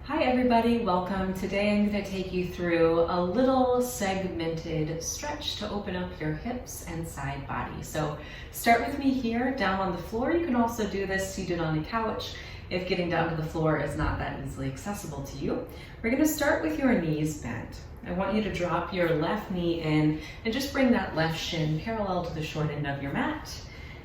Hi everybody, welcome. Today I'm going to take you through a little segmented stretch to open up your hips and side body. So start with me here down on the floor. You can also do this seated on the couch if getting down to the floor is not that easily accessible to you. We're going to start with your knees bent. I want you to drop your left knee in and just bring that left shin parallel to the short end of your mat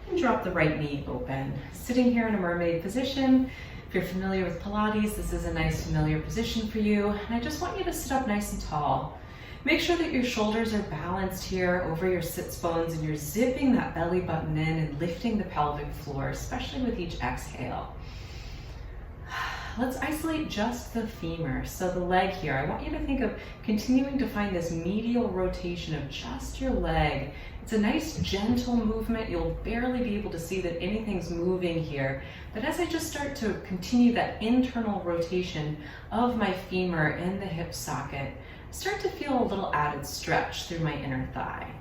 and drop the right knee open. Sitting here in a mermaid position. If you're familiar with Pilates, this is a nice familiar position for you. And I just want you to sit up nice and tall. Make sure that your shoulders are balanced here over your sits bones and you're zipping that belly button in and lifting the pelvic floor, especially with each exhale. Let's isolate just the femur, so the leg here. I want you to think of continuing to find this medial rotation of just your leg. It's a nice gentle movement. You'll barely be able to see that anything's moving here. But as I just start to continue that internal rotation of my femur in the hip socket, start to feel a little added stretch through my inner thigh.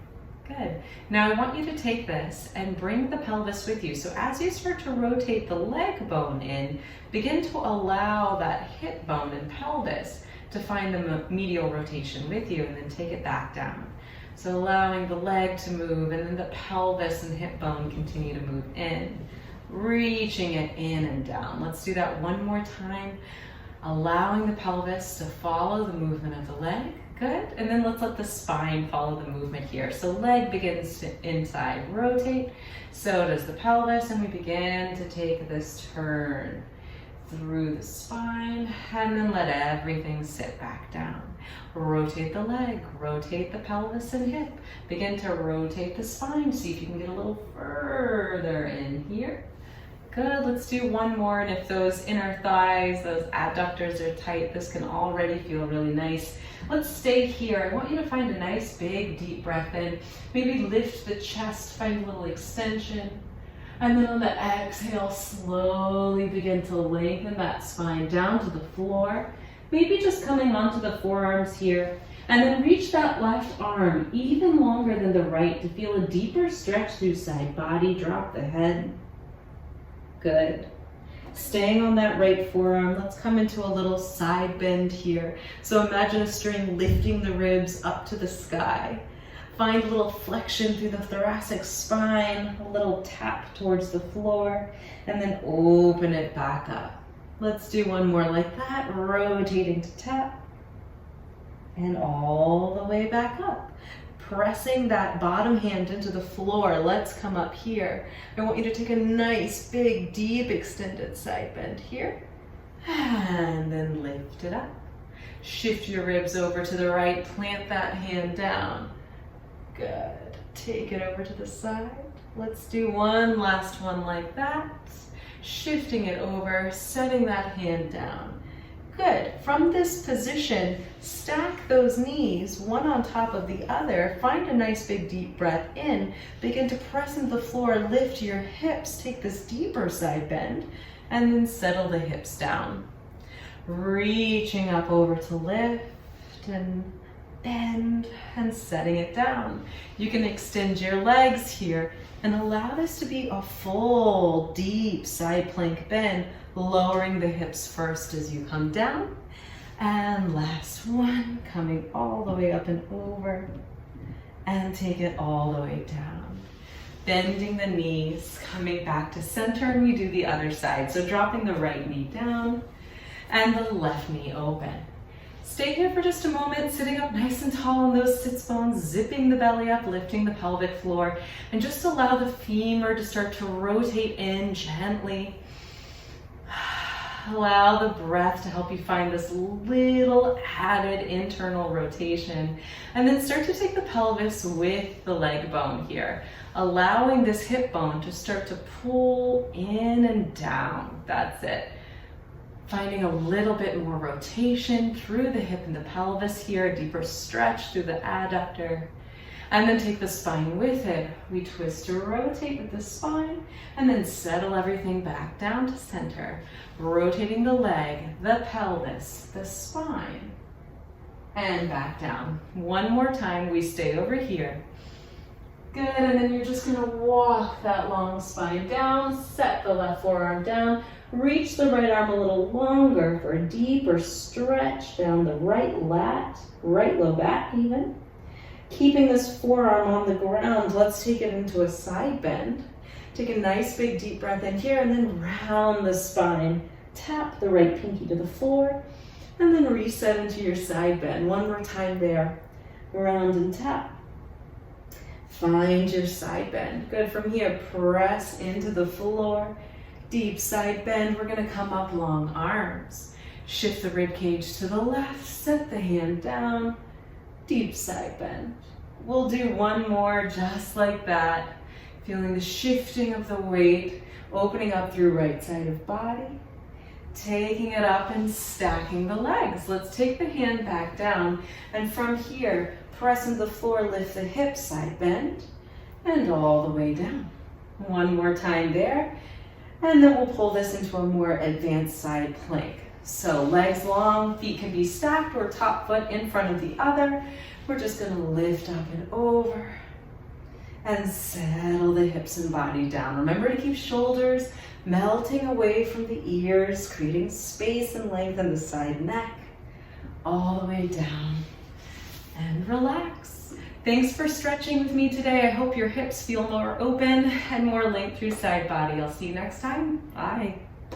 Good. Now I want you to take this and bring the pelvis with you. So as you start to rotate the leg bone in, begin to allow that hip bone and pelvis to find the medial rotation with you, and then take it back down. So allowing the leg to move, and then the pelvis and hip bone continue to move in, reaching it in and down. Let's do that one more time. Allowing the pelvis to follow the movement of the leg. Good. And then let's let the spine follow the movement here. So leg begins to inside rotate. So does the pelvis, and we begin to take this turn through the spine, and then let everything sit back down. Rotate the leg, rotate the pelvis and hip. Begin to rotate the spine. See if you can get a little further in here. Good, let's do one more, and if those inner thighs, those adductors are tight, this can already feel really nice. Let's stay here. I want you to find a nice big deep breath in. Maybe lift the chest, find a little extension. And then on the exhale, slowly begin to lengthen that spine down to the floor. Maybe just coming onto the forearms here. And then reach that left arm even longer than the right to feel a deeper stretch through side body. Drop the head. Good. Staying on that right forearm, let's come into a little side bend here. So imagine a string lifting the ribs up to the sky. Find a little flexion through the thoracic spine, a little tap towards the floor, and then open it back up. Let's do one more like that, rotating to tap, and all the way back up. Pressing that bottom hand into the floor. Let's come up here. I want you to take a nice, big, deep, extended side bend here. And then lift it up. Shift your ribs over to the right. Plant that hand down. Good. Take it over to the side. Let's do one last one like that. Shifting it over, setting that hand down. Good. From this position, stack those knees one on top of the other. Find a nice big deep breath in. Begin to press into the floor, lift your hips, take this deeper side bend, and then settle the hips down. Reaching up over to lift and bend and setting it down. You can extend your legs here and allow this to be a full deep side plank bend, lowering the hips first as you come down. And last one, coming all the way up and over, and take it all the way down. Bending the knees, coming back to center, and we do the other side. So dropping the right knee down and the left knee open. Stay here for just a moment, sitting up nice and tall on those sits bones, zipping the belly up, lifting the pelvic floor, and just allow the femur to start to rotate in gently. Allow the breath to help you find this little added internal rotation. And then start to take the pelvis with the leg bone here, allowing this hip bone to start to pull in and down. That's it. Finding a little bit more rotation through the hip and the pelvis here, a deeper stretch through the adductor. And then take the spine with it. We twist to rotate with the spine, and then settle everything back down to center. Rotating the leg, the pelvis, the spine, and back down. One more time, we stay over here. Good, and then you're just gonna walk that long spine down, set the left forearm down, reach the right arm a little longer for a deeper stretch down the right lat, right low back even. Keeping this forearm on the ground, let's take it into a side bend. Take a nice big deep breath in here and then round the spine. Tap the right pinky to the floor and then reset into your side bend. One more time there. Round and tap. Find your side bend. Good. From here, press into the floor. Deep side bend. We're going to come up long arms. Shift the rib cage to the left. Set the hand down. Deep side bend. We'll do one more just like that. Feeling the shifting of the weight, opening up through right side of body. Taking it up and stacking the legs. Let's take the hand back down. And from here, press into the floor, lift the hips, side bend, and all the way down. One more time there. And then we'll pull this into a more advanced side plank. So legs long, feet can be stacked or top foot in front of the other. We're just gonna lift up and over and settle the hips and body down. Remember to keep shoulders melting away from the ears, creating space and length in the side neck, all the way down, and relax. Thanks for stretching with me today. I hope your hips feel more open and more length through side body. I'll see you next time. Bye.